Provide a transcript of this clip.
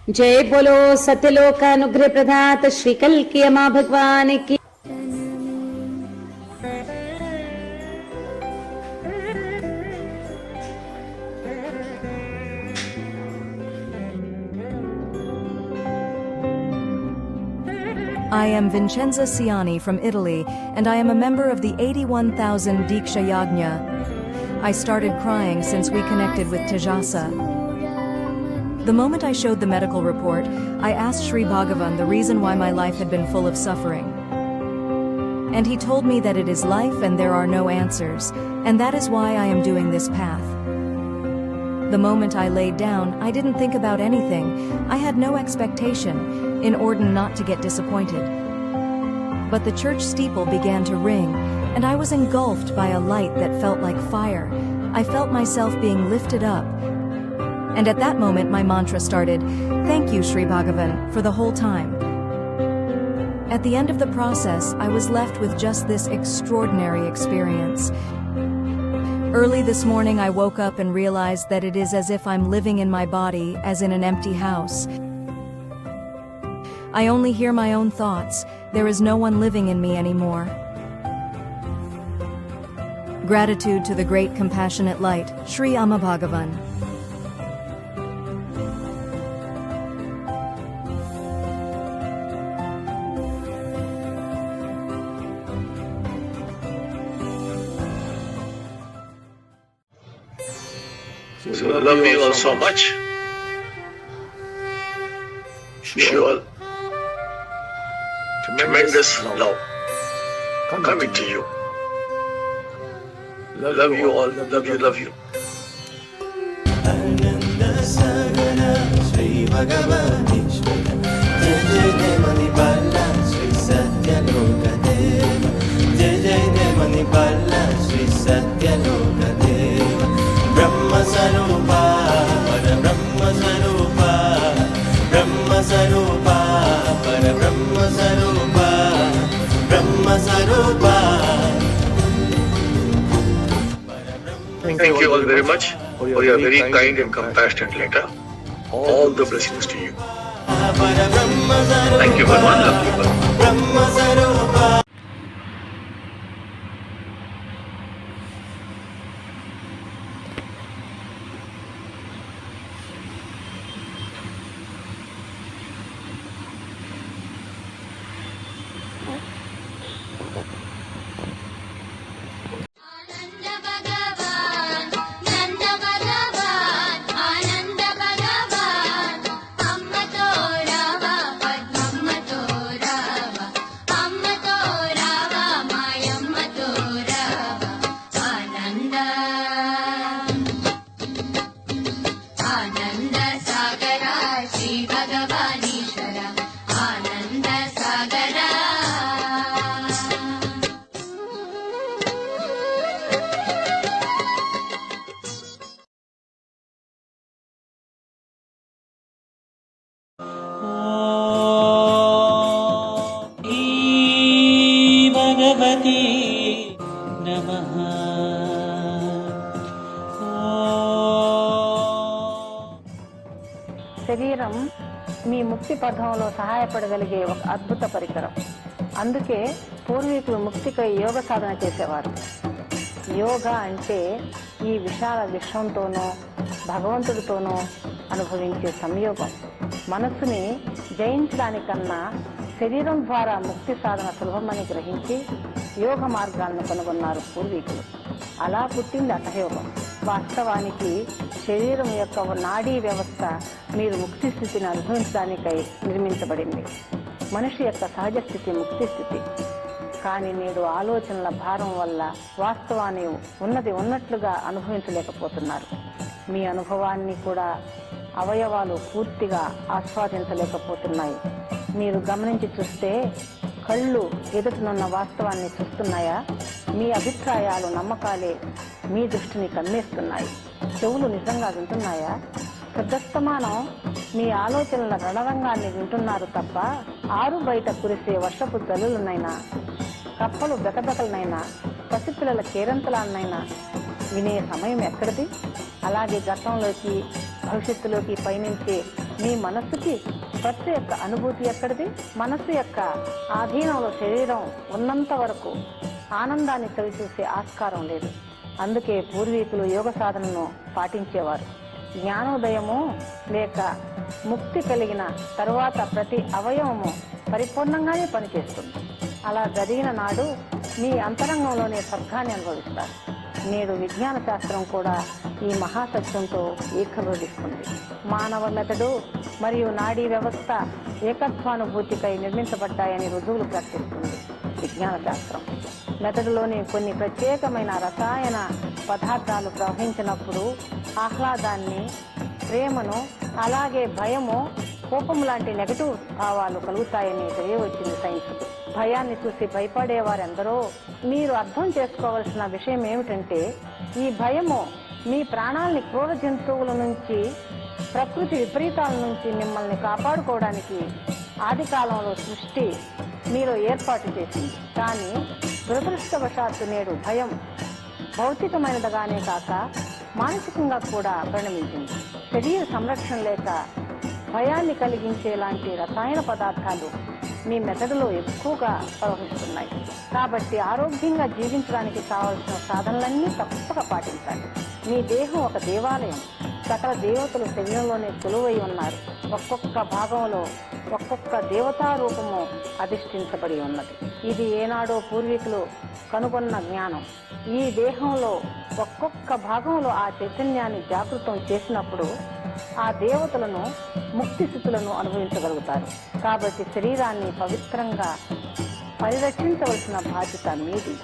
जय बोलो सत्यलोकानुग्रह प्रदात श्री कल्की मां भगवान की। I am Vincenza Ciani from Italy, and I am a member of the 81,000 Diksha Yagna. I started crying since we connected with Tejasa. The moment I showed the medical report, I asked Sri Bhagavan the reason why my life had been full of suffering. And he told me that it is life and there are no answers, and that is why I am doing this path. The moment I laid down, I didn't think about anything. I had no expectation, in order not to get disappointed. But the church steeple began to ring, and I was engulfed by a light that felt like fire. I felt myself being lifted up. And at that moment my mantra started, "Thank you, Sri Bhagavan," for the whole time. At the end of the process, I was left with just this extraordinary experience. Early this morning I woke up and realized that it is as if I'm living in my body, as in an empty house. I only hear my own thoughts. There is no one living in me anymore. Gratitude to the great compassionate light, Sri Amma Bhagavan. So I love you all so much. Sure. Tremendous love coming to you. Love you all. Love you. Love you. Ananda Sagara Sri Bhagavanishwara Jai Jai Demani Bala Sri Satyaloka Deva Jai Jai Demani Bala Sri Satyaloka Deva Brahma Sarupa Para Brahma Sarupa Brahma Sarupa Para Brahma Sarupa Brahma Sarupa. Thank you all very much for your very kind and compassionate letter. All the blessings to you. Thank you, Bhagwan. Love you, Bhagwan. Bhagavati నమః. శరీరం మీ ముక్తి పథంలో సహాయపడగలిగే ఒక అద్భుత పరికరం. అందుకే పూర్వీకులు ముక్తికై యోగ సాధన చేసేవారు. యోగా అంటే ఈ విశాల విశ్వంతోనో భగవంతుడితోనో అనుభవించే సంయోగం. మనస్సుని జయించడానికన్నా శరీరం ద్వారా ముక్తి సాధన సులభమని గ్రహించి యోగ మార్గాలను కనుగొన్నారు పూర్వీకులు. అలా పుట్టింది అటయోగం. వాస్తవానికి శరీరం యొక్క నాడీ వ్యవస్థ మీరు ముక్తి స్థితిని అనుభవించడానికై నిర్మించబడింది. మనిషి యొక్క సహజ స్థితి ముక్తి స్థితి. కానీ నేడు ఆలోచనల భారం వల్ల వాస్తవాన్ని ఉన్నది ఉన్నట్లుగా అనుభవించలేకపోతున్నారు. మీ అనుభవాన్ని కూడా అవయవాలు పూర్తిగా ఆస్వాదించలేకపోతున్నాయి. మీరు గమనించి చూస్తే కళ్ళు ఎదుటనున్న వాస్తవాన్ని చూస్తున్నాయా? మీ అభిప్రాయాలు నమ్మకాలే మీ దృష్టిని కమ్మేస్తున్నాయి. చెవులు నిజంగా వింటున్నాయా? ప్రదస్తమానం మీ ఆలోచనల రణరంగాన్ని వింటున్నారు తప్ప ఆరు బయట కురిసే వర్షపు జల్లులనైనా, కప్పలు బెకబెకలనైనా, పసిపిల్లల కేరంతలాన్నైనా వినే సమయం ఎక్కడిది? అలాగే గతంలోకి భవిష్యత్తులోకి పయనించే మీ మనస్సుకి స్పర్శ యొక్క అనుభూతి ఎక్కడిది? మనస్సు యొక్క ఆధీనంలో శరీరం ఉన్నంత వరకు ఆనందాన్ని చవిచూసే ఆస్కారం లేదు. అందుకే పూర్వీకులు యోగ సాధనను పాటించేవారు. జ్ఞానోదయము లేక ముక్తి కలిగిన తరువాత ప్రతి అవయవము పరిపూర్ణంగానే పనిచేస్తుంది. అలా జరిగిన నాడు మీ అంతరంగంలోనే స్వర్గాన్ని అనుభవిస్తారు. నేడు విజ్ఞాన శాస్త్రం కూడా ఈ మహాసత్యంతో ఏకీభవిస్తుంది. మానవ మెదడు మరియు నాడీ వ్యవస్థ ఏకత్వానుభూతికై నిర్మించబడ్డాయని రుజువులు ప్రకటిస్తుంది విజ్ఞాన శాస్త్రం. మెదడులోని కొన్ని ప్రత్యేకమైన రసాయన పదార్థాలు ప్రవహించినప్పుడు ఆహ్లాదాన్ని, ప్రేమను, అలాగే భయము, కోపం లాంటి నెగటివ్ భావాలు కలుగుతాయని తెలియవచ్చింది సైన్స్. భయాన్ని చూసి భయపడేవారెందరో. మీరు అర్థం చేసుకోవాల్సిన విషయం ఏమిటంటే, ఈ భయము మీ ప్రాణాల్ని క్రూర జంతువుల నుంచి, ప్రకృతి విపరీతాల నుంచి మిమ్మల్ని కాపాడుకోవడానికి ఆది కాలంలో సృష్టి మీలో ఏర్పాటు చేసింది. కానీ దురదృష్టవశాత్తు నేడు భయం భౌతికమైనదిగానే కాక మానసికంగా కూడా పరిణమించింది. శరీర సంరక్షణ లేక భయాన్ని కలిగించేలాంటి రసాయన పదార్థాలు మీ మెదడులో ఎక్కువగా ప్రవహిస్తున్నాయి. కాబట్టి ఆరోగ్యంగా జీవించడానికి కావలసిన సాధనలన్నీ తప్పక పాటించాలి. మీ దేహం ఒక దేవాలయం. సకల దేవతలు శరీరంలోనే కొలువై ఉన్నారు. ఒక్కొక్క భాగంలో ఒక్కొక్క దేవతా రూపము అధిష్ఠించబడి ఉన్నది. ఇది ఏనాడో పూర్వీకులు కనుగొన్న జ్ఞానం. ఈ దేహంలో ఒక్కొక్క భాగంలో ఆ చైతన్యాన్ని జాగృతం చేసినప్పుడు ఆ దేవతలను, ముక్తి స్థితులను అనుభవించగలుగుతారు. కాబట్టి శరీరాన్ని పవిత్రంగా పరిరక్షించవలసిన బాధ్యత మీది.